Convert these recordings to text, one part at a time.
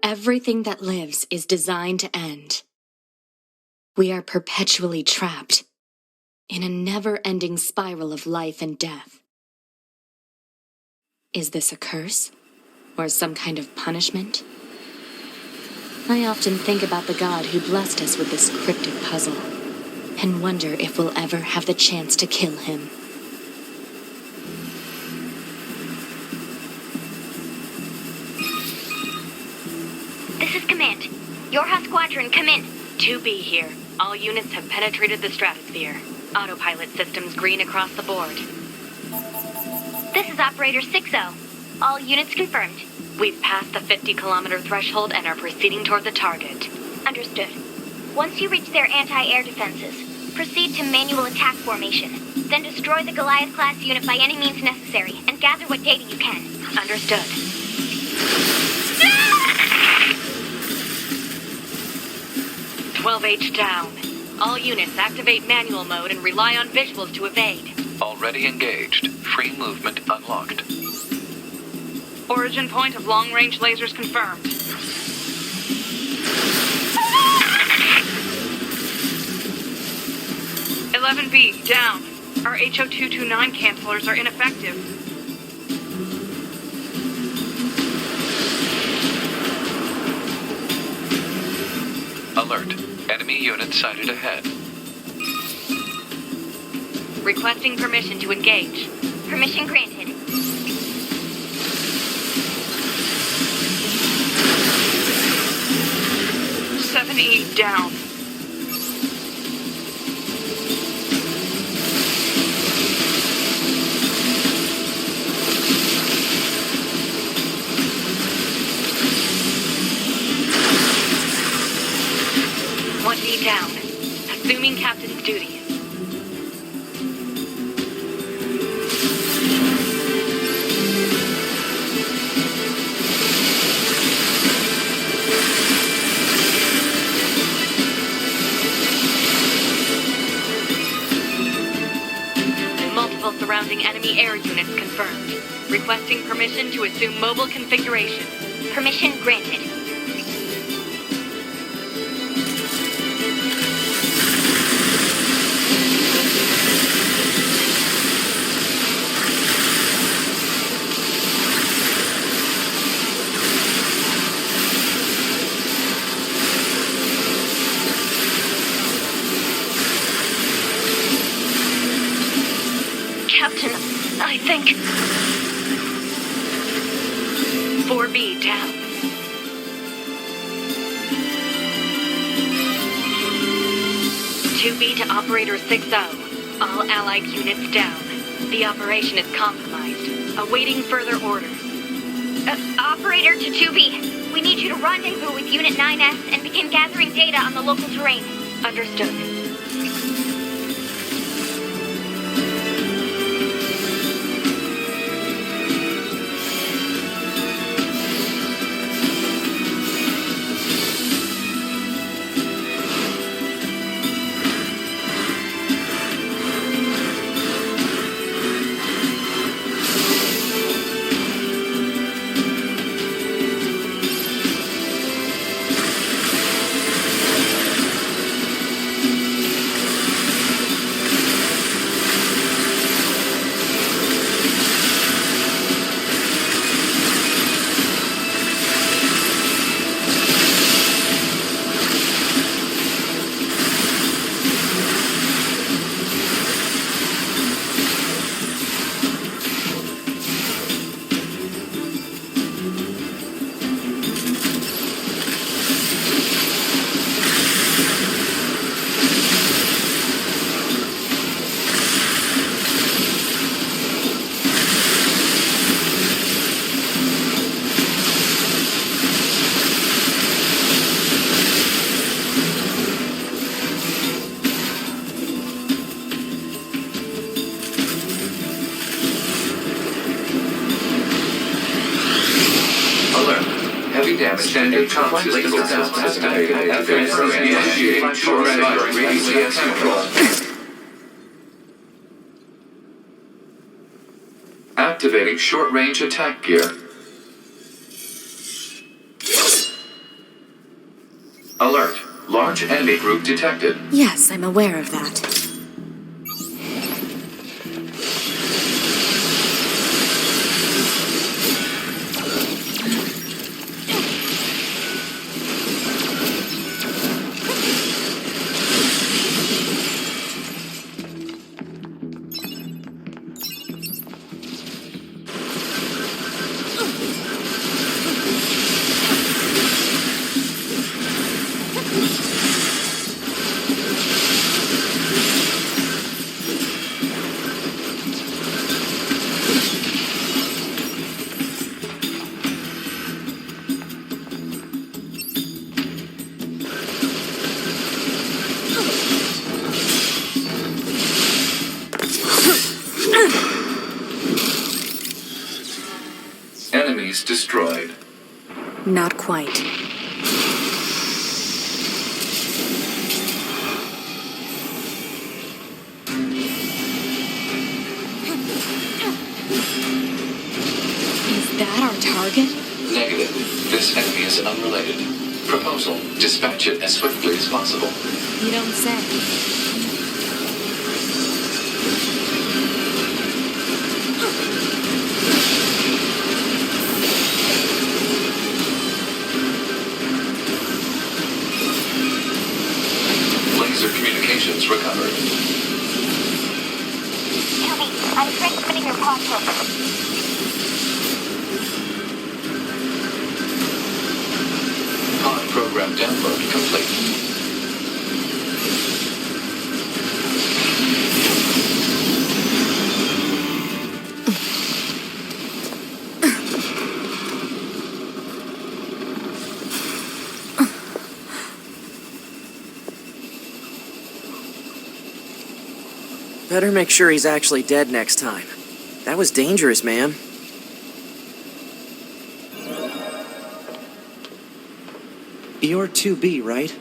Everything that lives is designed to end. We are perpetually trapped in a never-ending spiral of life and death. Is this a curse? Or some kind of punishment? I often think about the God who blessed us with this cryptic puzzle, and wonder if we'll ever have the chance to kill him. This is Command. Yorha Squadron, come in. 2B here. All units have penetrated the stratosphere. Autopilot systems green across the board. This is Operator 6-0. All units confirmed. We've passed the 50-kilometer threshold and are proceeding toward the target. Understood. Once you reach their anti-air defenses, proceed to manual attack formation. Then destroy the Goliath-class unit by any means necessary, and gather what data you can. Understood. 12H down. All units activate manual mode and rely on visuals to evade. Already engaged. Free movement unlocked. Origin point of long-range lasers confirmed. "11B, down. Our HO229 cancelers are ineffective. Alert. Enemy unit sighted ahead. Requesting permission to engage. Permission granted. "7E, down. Down. Assuming captain's duties. Multiple surrounding enemy air units confirmed. Requesting permission to assume mobile configuration. Permission granted. Captain, I think... 4B down. "2B to Operator 6-0. All Allied units down. The operation is compromised. Awaiting further orders." Operator to 2B. We need you to rendezvous with Unit 9S and begin gathering data on the local terrain. Understood. Heavy damage. Standard constellation estimated. Initiating short range control. Activating short-range attack gear. large enemy group detected. Yes, I'm aware of that. Enemies destroyed. Not quite. Is that our target? Negative. This enemy is unrelated. Proposal: dispatch it as swiftly as possible. You don't say. Laser communications recovered. Tell I'm transmitting your pod program. Pod program download complete. Better make sure he's actually dead next time. That was dangerous, ma'am. You're 2B, right?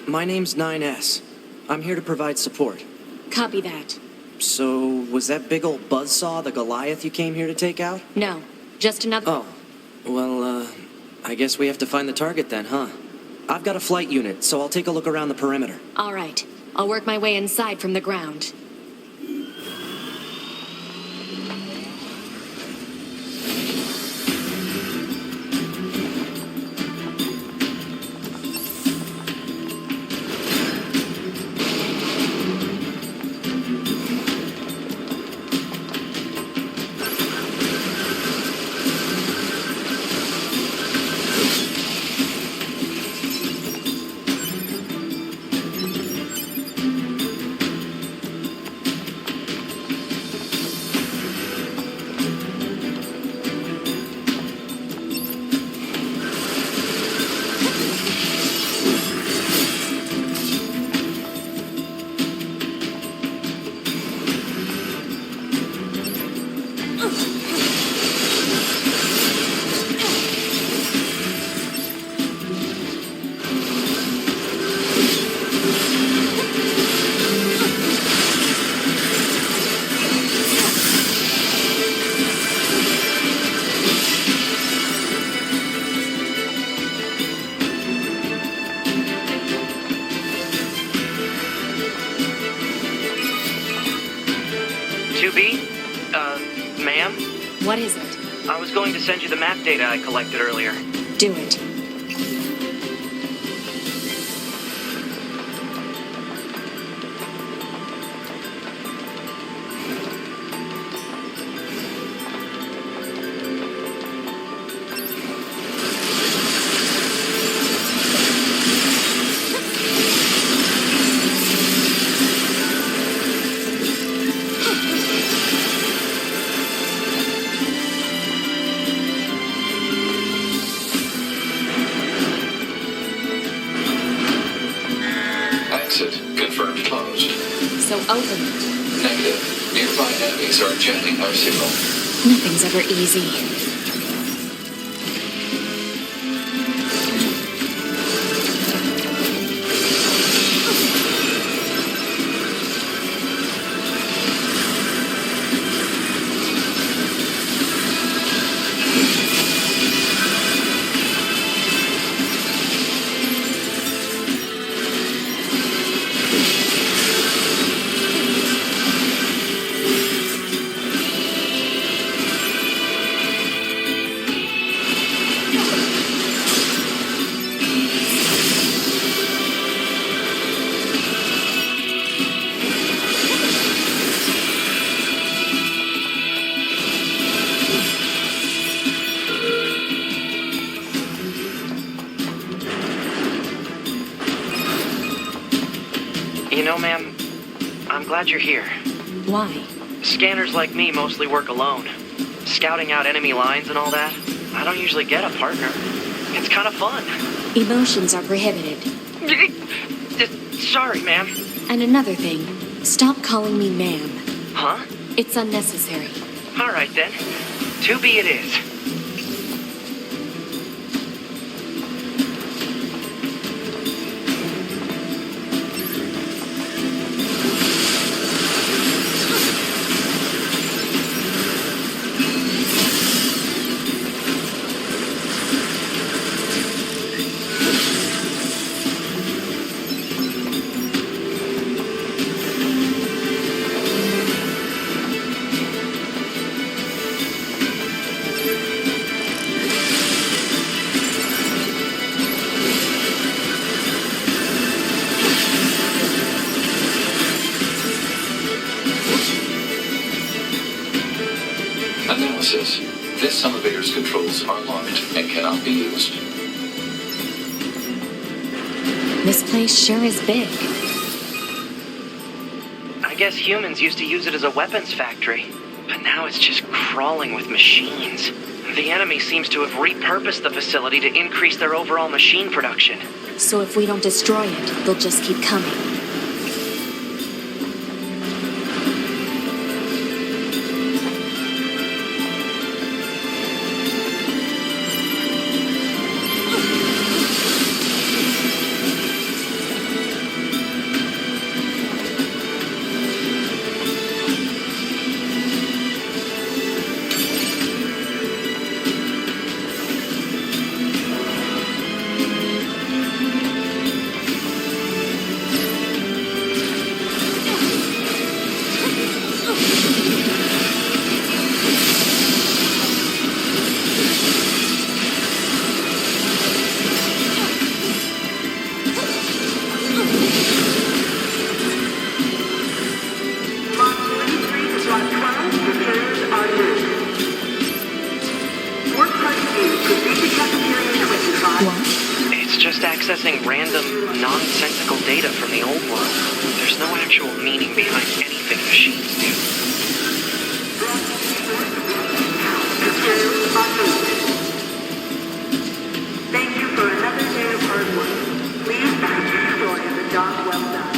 My name's 9S. I'm here to provide support. Copy that. So, was that big old buzzsaw the Goliath you came here to take out? No, just another... Oh, well, I guess we have to find the target then, huh? I've got a flight unit, so I'll take a look around the perimeter. All right. I'll work my way inside from the ground. Ma'am? What is it? I was going to send you the map data I collected earlier. Do it. Confirmed closed. So open it. Negative. Nearby enemies are jamming our signal. Nothing's ever easy. You know, ma'am, I'm glad you're here. Why? Scanners like me mostly work alone. Scouting out enemy lines and all that, I don't usually get a partner. It's kind of fun. Emotions are prohibited. Sorry, ma'am. And another thing, stop calling me ma'am. Huh? It's unnecessary. All right, then. 2B it is. Analysis. This elevator's controls are locked and cannot be used. This place sure is big. I guess humans used to use it as a weapons factory, but now it's just crawling with machines. The enemy seems to have repurposed the facility to increase their overall machine production. So if we don't destroy it, they'll just keep coming. It's just accessing random, nonsensical data from the old world. There's no actual meaning behind anything machines do. Thank you for another day of hard work. Please back your story of the job well done.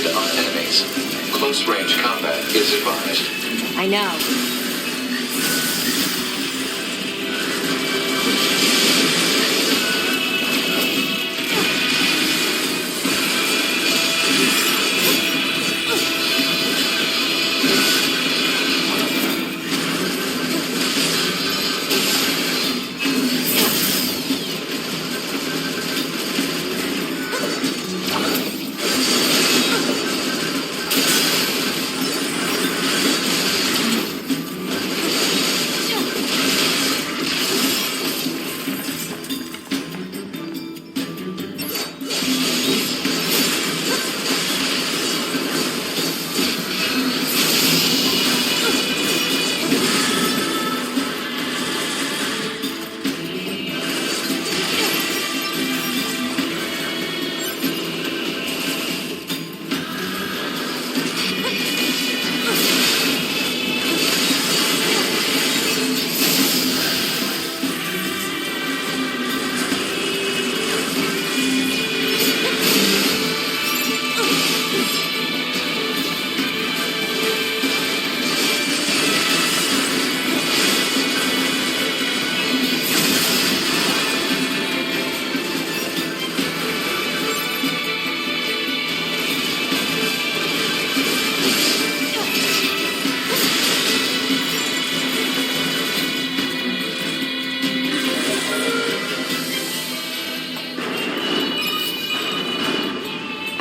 directed on enemies. Close-range combat is advised. I know.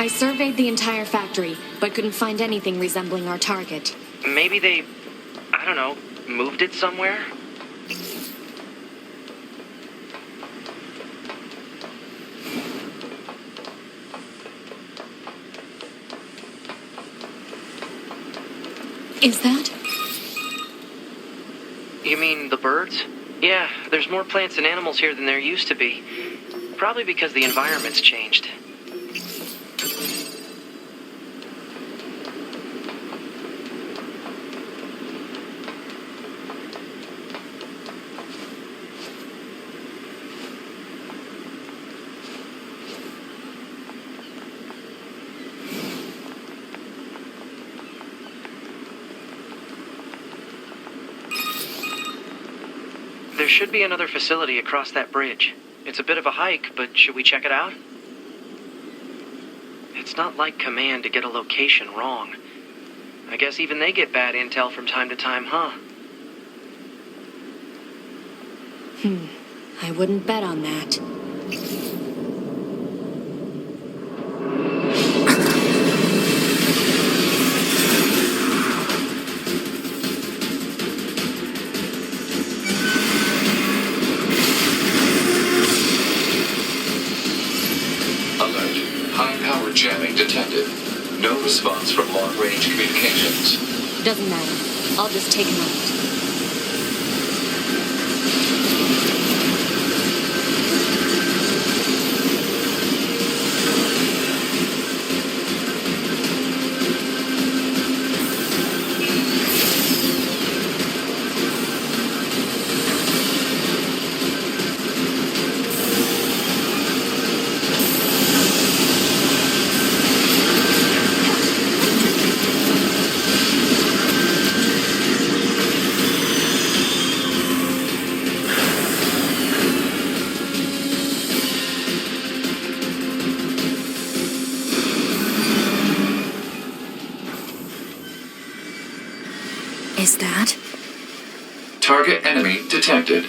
I surveyed the entire factory, but couldn't find anything resembling our target. Maybe they, I don't know, moved it somewhere? Is that? You mean the birds? Yeah, there's more plants and animals here than there used to be. Probably because the environment's changed. There should be another facility across that bridge. It's a bit of a hike, but should we check it out? It's not like Command to get a location wrong. I guess even they get bad intel from time to time, huh? I wouldn't bet on that. Alert. High-powered jamming detected. No response from long-range communications. Doesn't matter. I'll just take him out. Is that? Target enemy detected.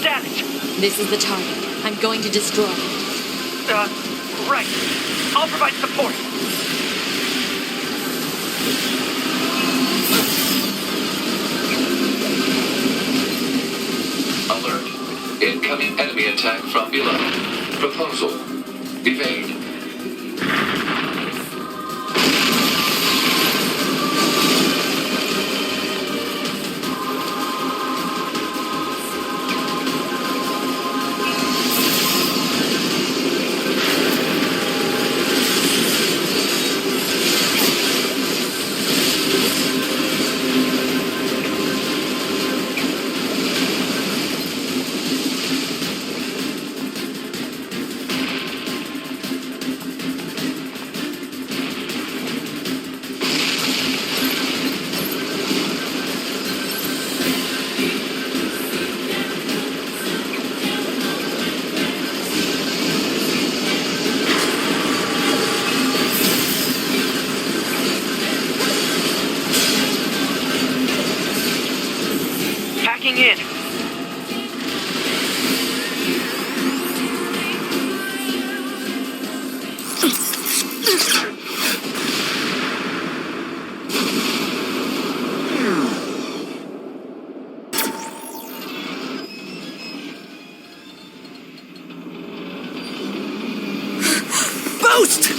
status? This is the target. I'm going to destroy it. Right. I'll provide support. Alert. Incoming enemy attack from below. Proposal. Evade. Hacking in. Boost!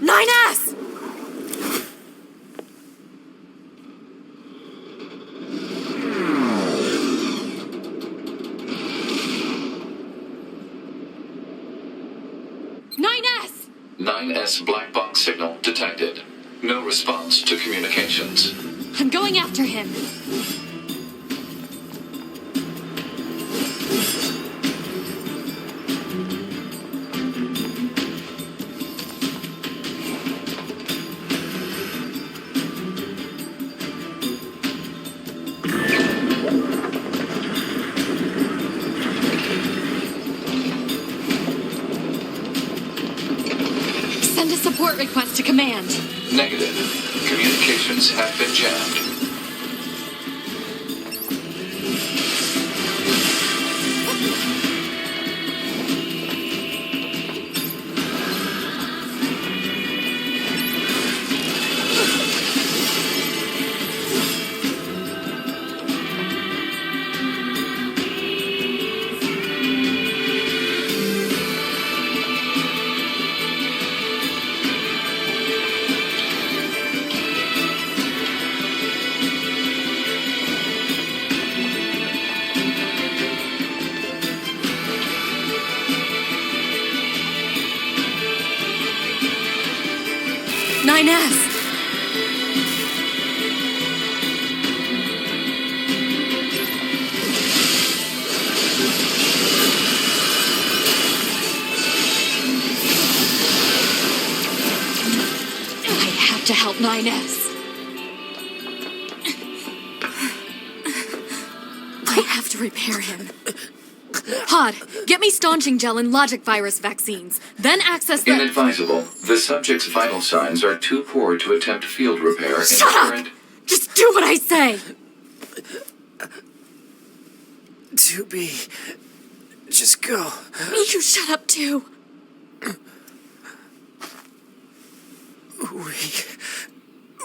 9S! Nine 9S black box signal detected. No response to communications. I'm going after him. Send a support request to command. Negative. Communications have been jammed. Nine S. I have to help 9S. I have to repair him. Pod, get me staunching gel and logic virus vaccines. Then access the... Inadvisable. The subject's vital signs are too poor to attempt field repair in Shut the up! current... Just do what I say! 2B, just go. You shut up too.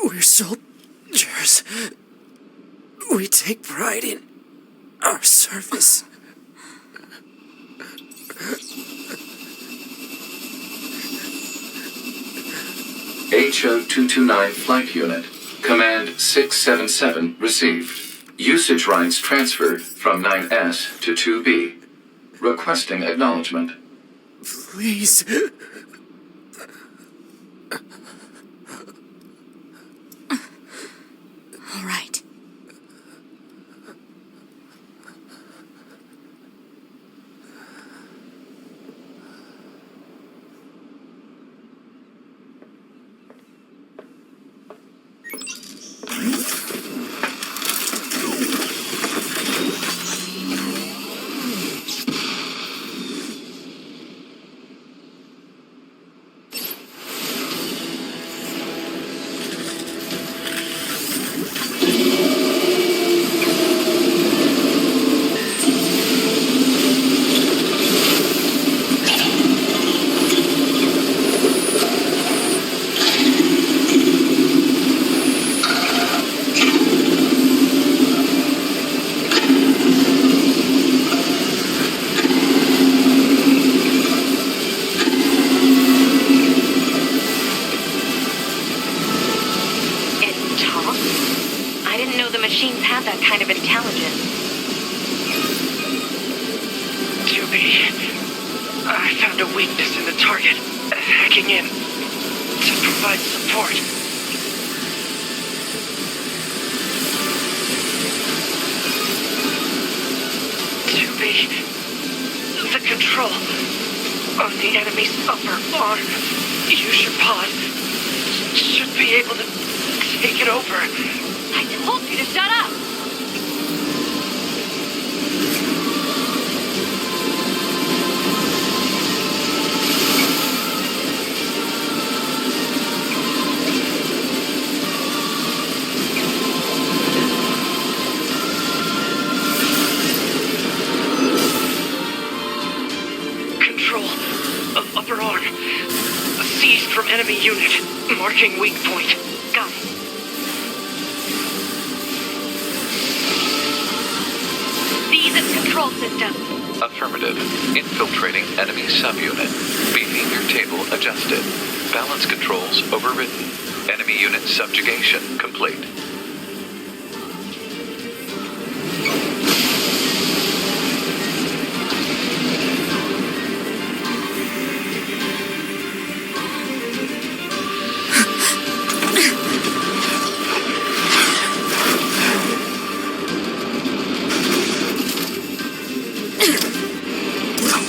We're soldiers. We take pride in our service. HO-229 Flight Unit. Command 677 received. Usage rights transferred from 9S to 2B. Requesting acknowledgement. Please. All right. know the machines have that kind of intelligence. 2B, I found a weakness in the target. Hacking in to provide support. The control on the enemy's upper arm. Use your pod. Should be able to take it over. I told you to shut up! Control of upper arm. Seized from enemy unit. Marking weak point. Got it. Seize control system. Affirmative. Infiltrating enemy subunit. Behavior table adjusted. Balance controls overridden. Enemy unit subjugation complete.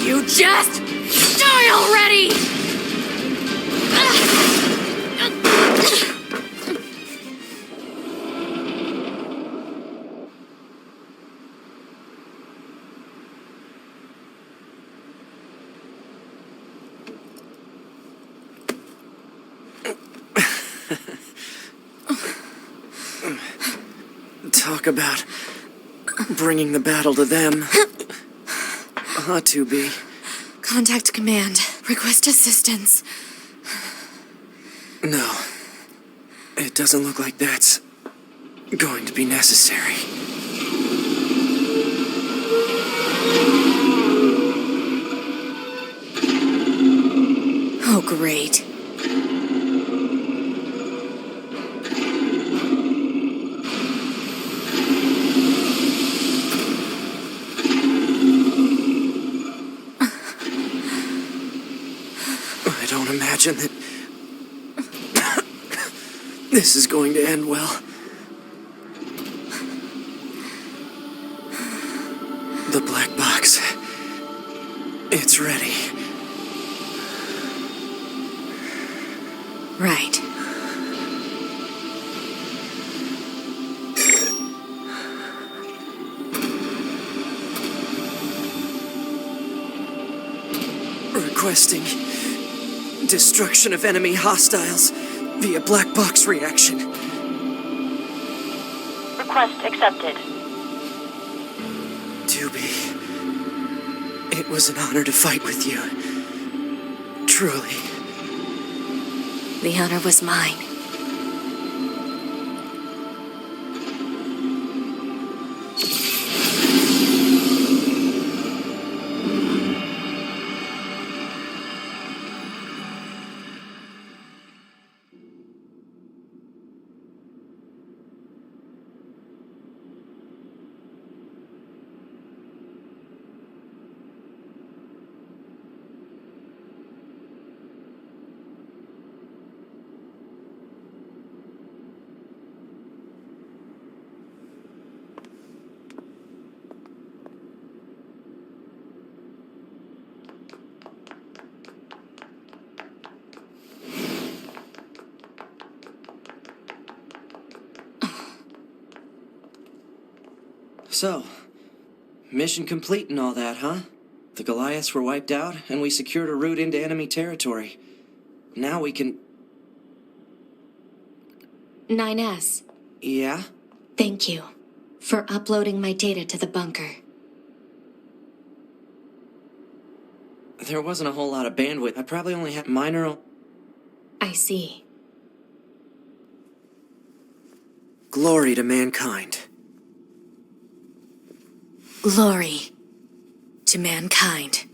You just die already! Talk about bringing the battle to them. 2B. Contact command. Request assistance. No. It doesn't look like that's going to be necessary. Oh, great. I don't imagine that this is going to end well. The black box. It's ready. Right. Requesting destruction of enemy hostiles via black box reaction. Request accepted. 2B, it was an honor to fight with you. Truly. The honor was mine. So, mission complete and all that, huh? The Goliaths were wiped out, and we secured a route into enemy territory. Now we can... 9S, Yeah? thank you for uploading my data to the bunker. There wasn't a whole lot of bandwidth. I probably only had minor... I see. Glory to mankind. Glory to mankind.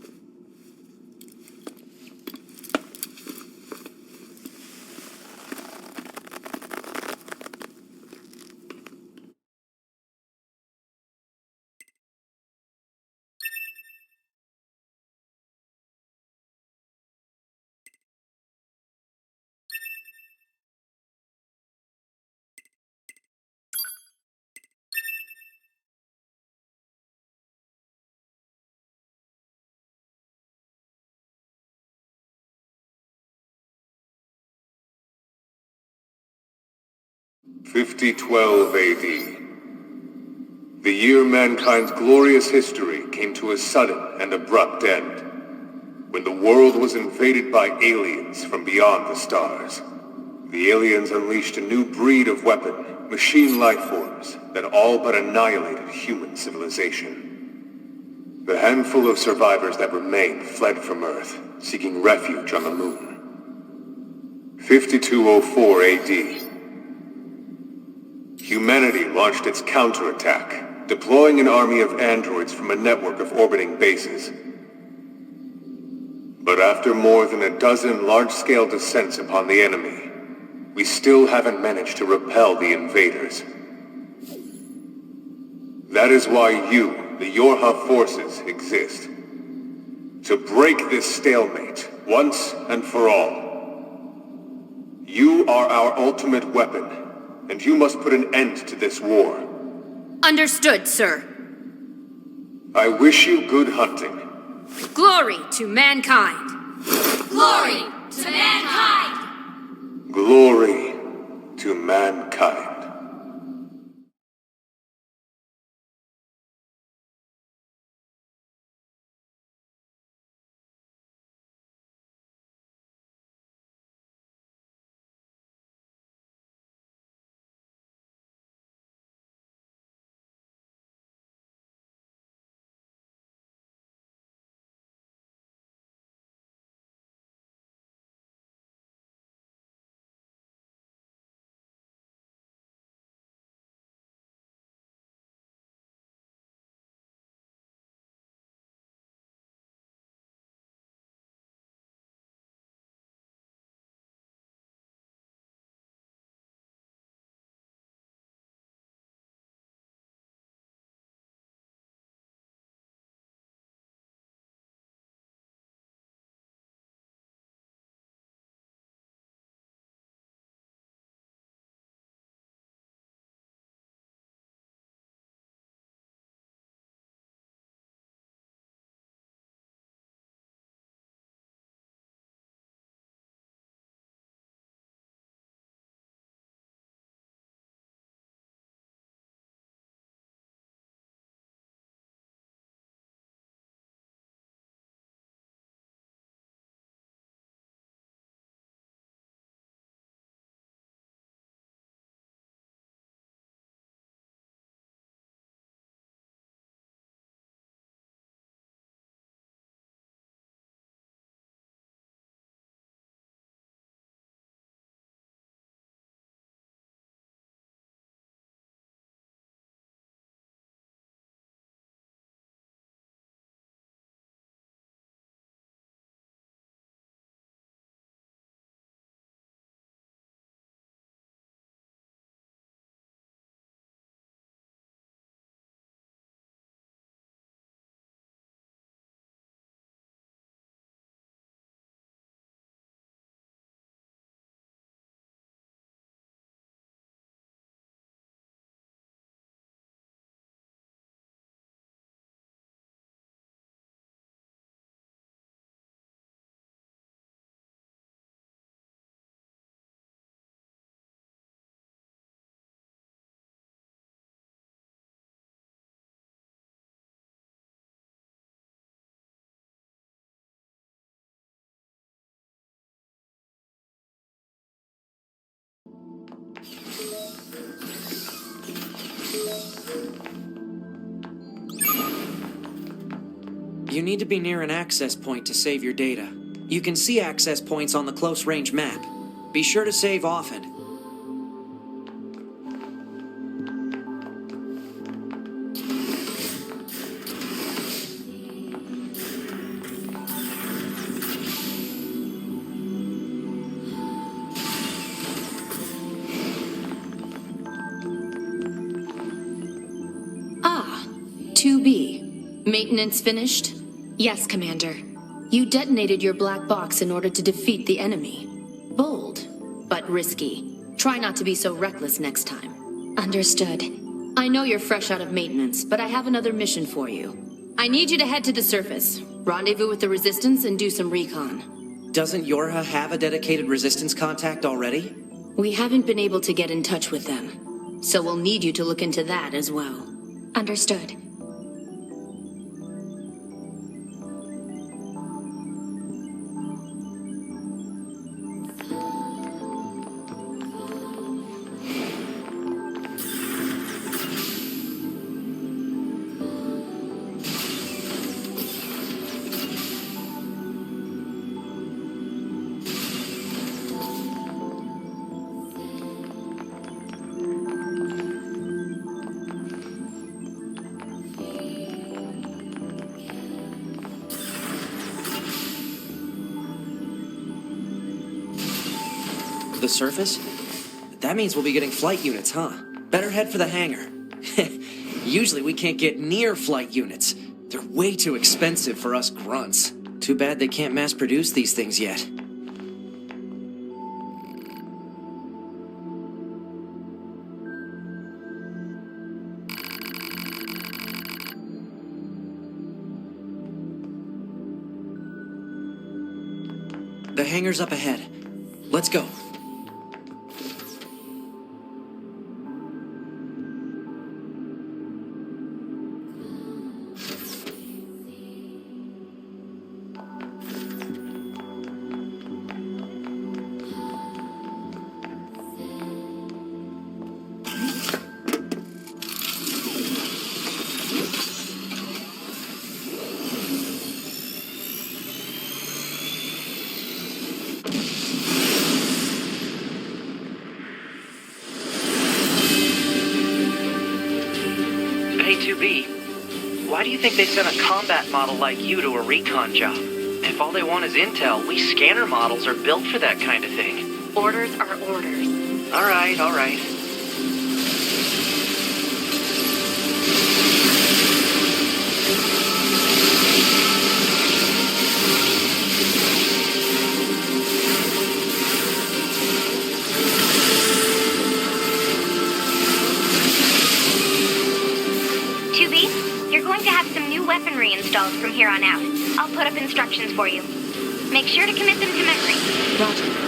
5012 AD. The year mankind's glorious history came to a sudden and abrupt end, when the world was invaded by aliens from beyond the stars. The aliens unleashed a new breed of weapon, machine life forms, that all but annihilated human civilization. The handful of survivors that remained fled from Earth, seeking refuge on the moon. 5204 AD. Humanity launched its counterattack, deploying an army of androids from a network of orbiting bases. But after more than a dozen large-scale descents upon the enemy, we still haven't managed to repel the invaders. That is why you, the Yorha forces, exist. To break this stalemate, once and for all. You are our ultimate weapon, and you must put an end to this war. Understood, sir. I wish you good hunting. Glory to mankind! Glory to mankind! Glory to mankind. You need to be near an access point to save your data. You can see access points on the close-range map. Be sure to save often. Ah, 2B. Maintenance finished? Yes, Commander. You detonated your black box in order to defeat the enemy. Bold, but risky. Try not to be so reckless next time. Understood. I know you're fresh out of maintenance, but I have another mission for you. I need you to head to the surface, rendezvous with the Resistance, and do some recon. Doesn't Yorha have a dedicated Resistance contact already? We haven't been able to get in touch with them, so we'll need you to look into that as well. Understood. The surface? That means we'll be getting flight units, huh? Better head for the hangar. Usually we can't get near flight units. They're way too expensive for us grunts. Too bad they can't mass produce these things yet. The hangar's up ahead. Let's go. Hey, 2B, why do you think they sent a combat model like you to a recon job? If all they want is intel, we scanner models are built for that kind of thing. Orders are orders. All right, all right. You're going to have some new weaponry installed from here on out. I'll put up instructions for you. Make sure to commit them to memory. Roger.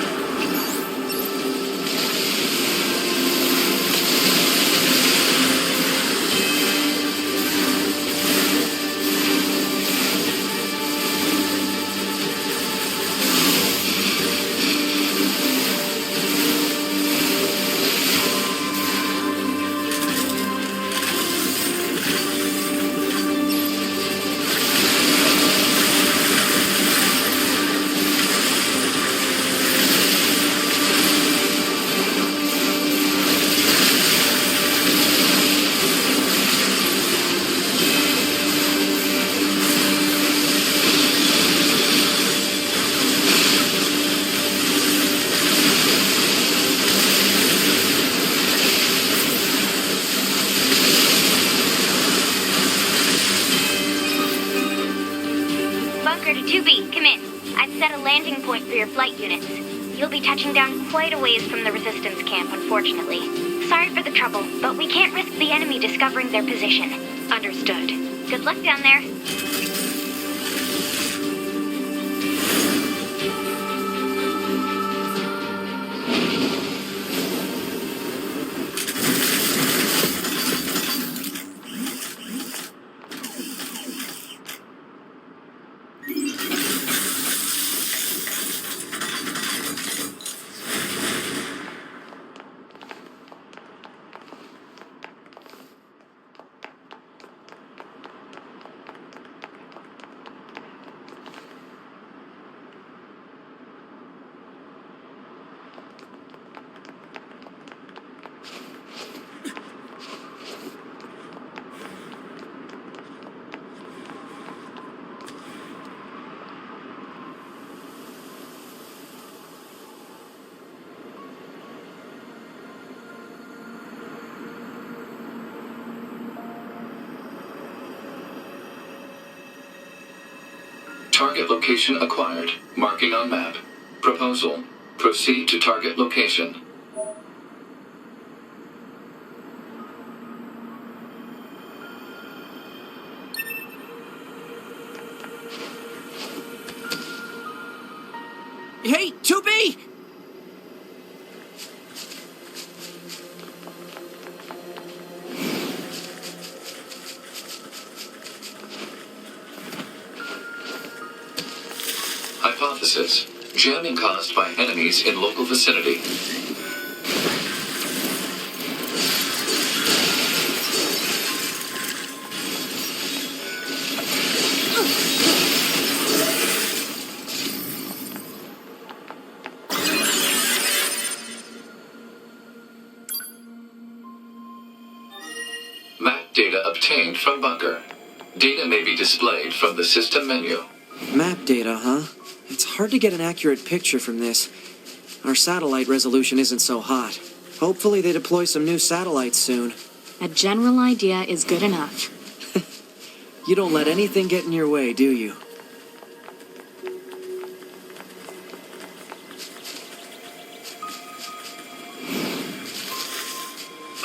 Bunker to 2B, come in. I've set a landing point for your flight units. You'll be touching down quite a ways from the resistance camp, unfortunately. Sorry for the trouble, but we can't risk the enemy discovering their position. Understood. Good luck down there. Target location acquired. Marking on map. Proposal. Proceed to target location. Hey, 2B! hypothesis. Jamming caused by enemies in local vicinity. Map data obtained from bunker. Data may be displayed from the system menu. Map data, huh? It's hard to get an accurate picture from this. Our satellite resolution isn't so hot. Hopefully they deploy some new satellites soon. A general idea is good enough. You don't let anything get in your way, do you?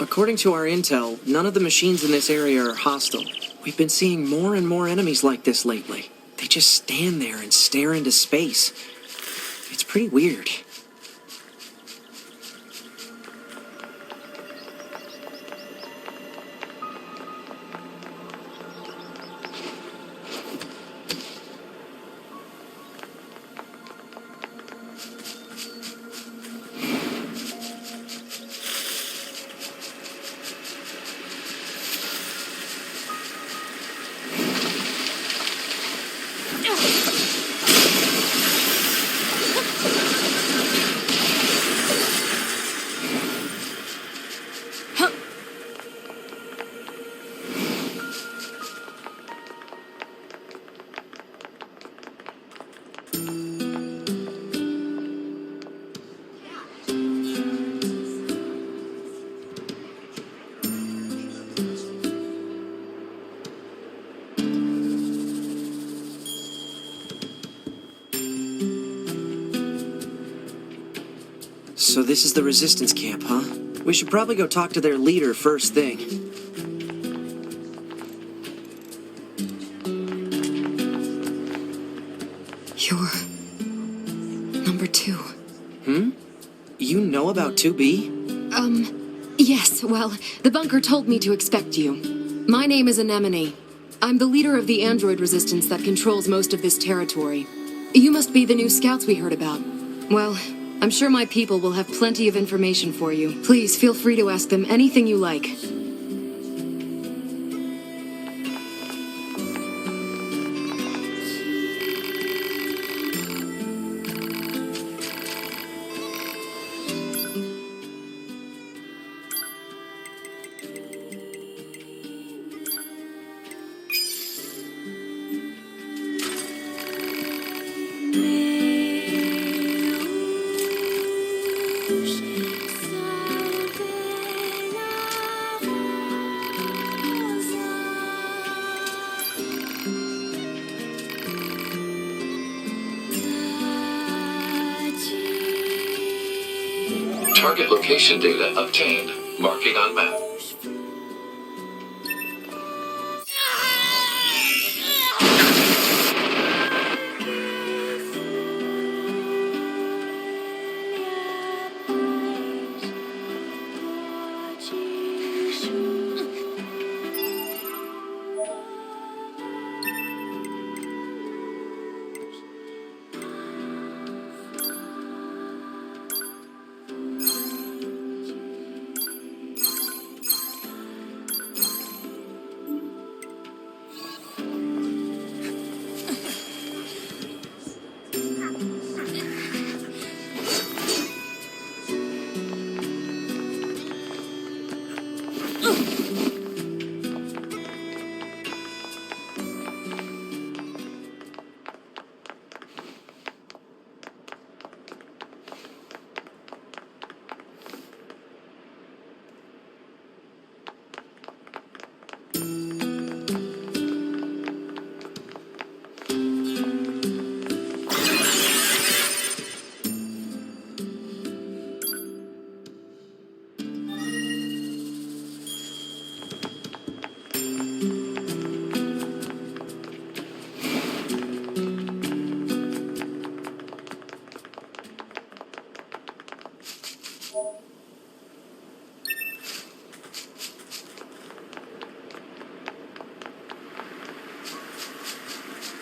According to our intel, none of the machines in this area are hostile. We've been seeing more and more enemies like this lately. They just stand there and stare into space. It's pretty weird. So this is the resistance camp, huh? We should probably go talk to their leader first thing. You're number 2. You know about 2B? Yes, well, the bunker told me to expect you. My name is Anemone. I'm the leader of the android resistance that controls most of this territory. You must be the new scouts we heard about. Well, I'm sure my people will have plenty of information for you. Please feel free to ask them anything you like. Target location data obtained. Marking on map.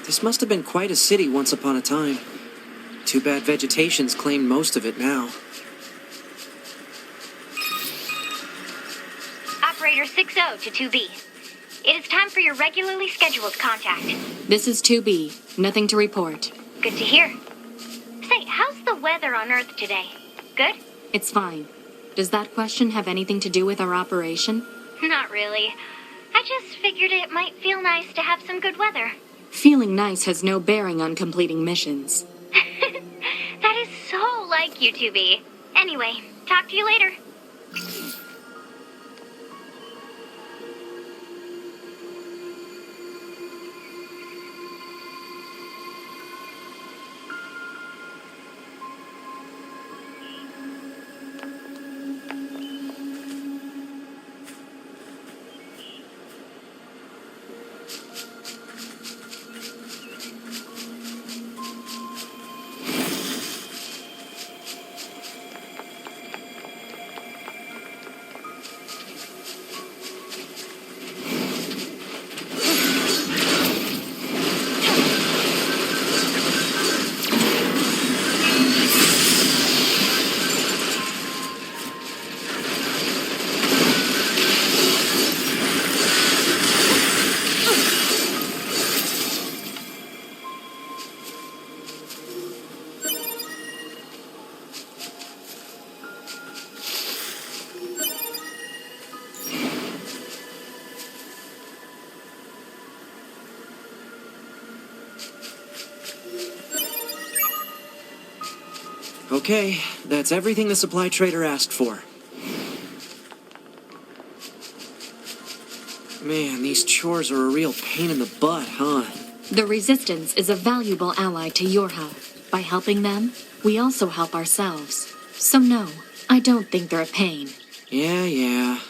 This must have been quite a city once upon a time. Too bad vegetation's claimed most of it now. Operator 60 to 2B. It is time for your regularly scheduled contact. This is 2B. Nothing to report. Good to hear. Say, how's the weather on Earth today? Good? It's fine. Does that question have anything to do with our operation? Not really. I just figured it might feel nice to have some good weather. Feeling nice has no bearing on completing missions. That is so like you, 2B. Anyway, talk to you later. Okay, that's everything the supply trader asked for. Man, these chores are a real pain in the butt, huh? The Resistance is a valuable ally to your health. By helping them, we also help ourselves. So no, I don't think they're a pain. Yeah.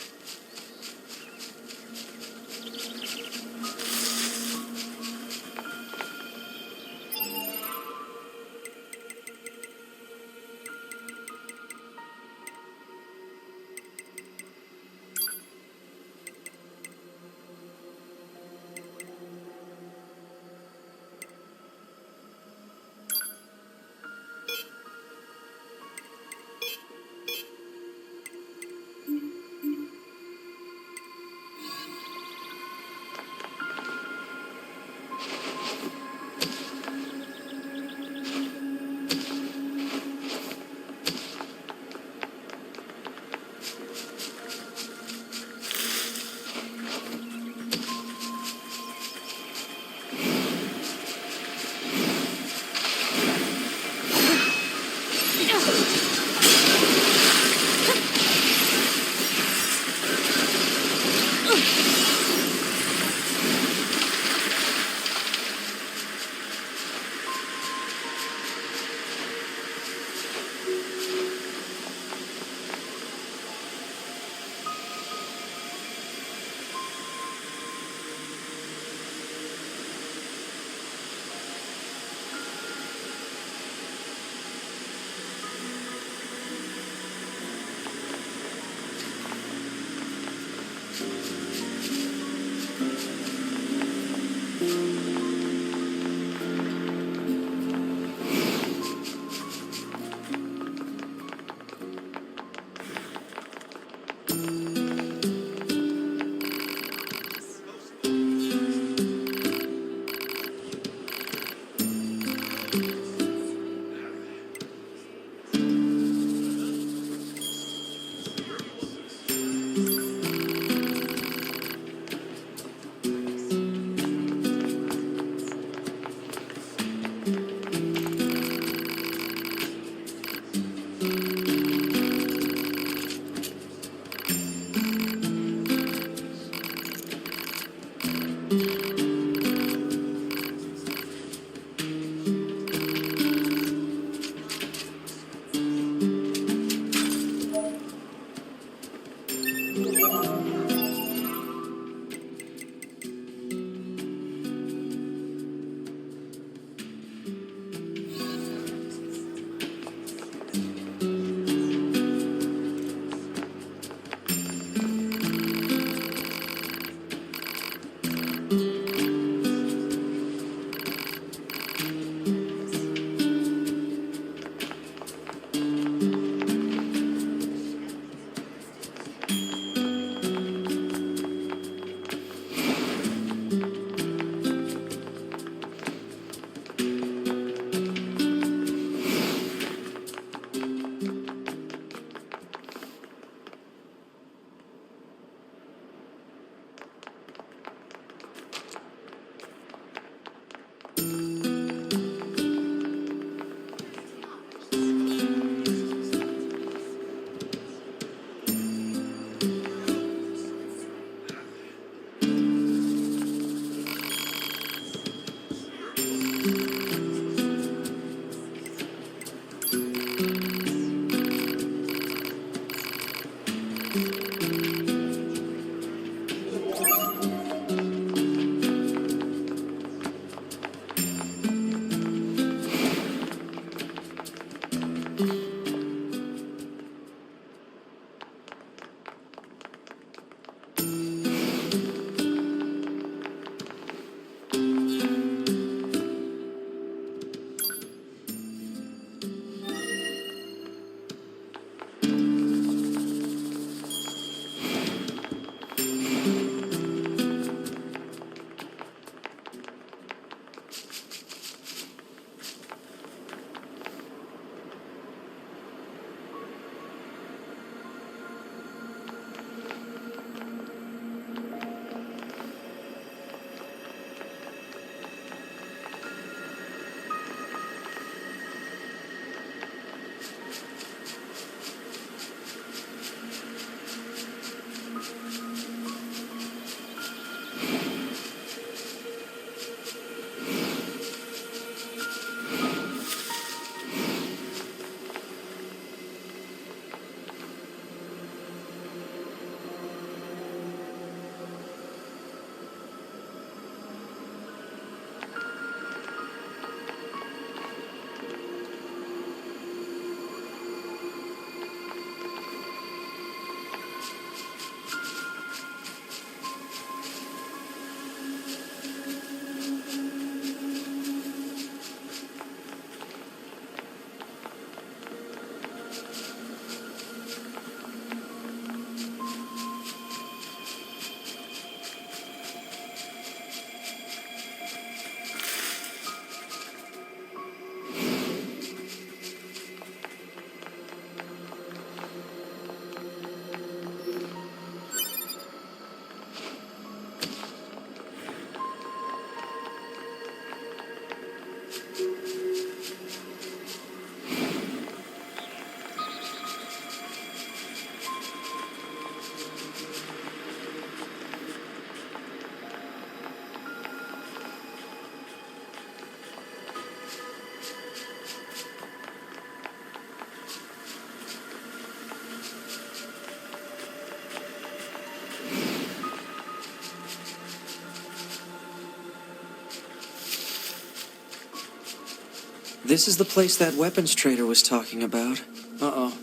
This is the place that weapons trader was talking about. Uh-oh.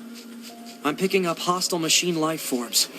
I'm picking up hostile machine life forms.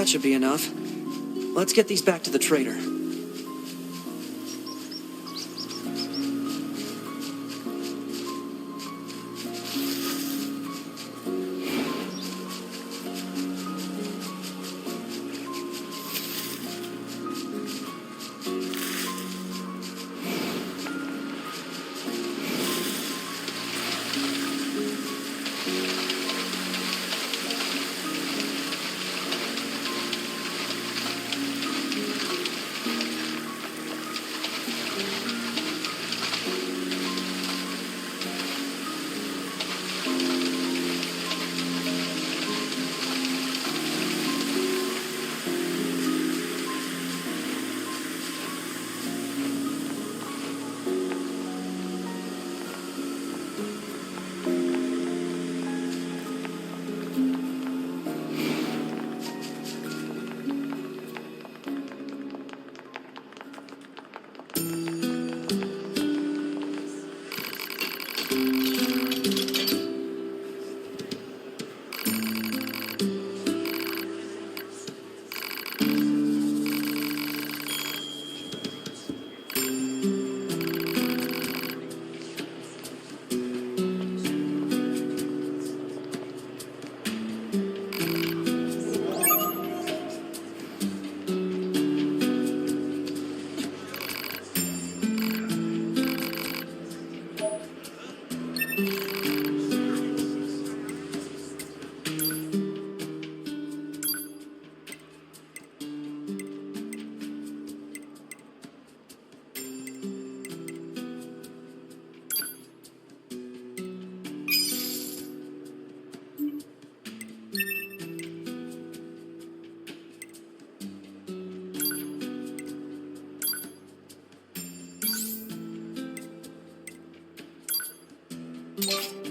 That should be enough. Let's get these back to the trader. you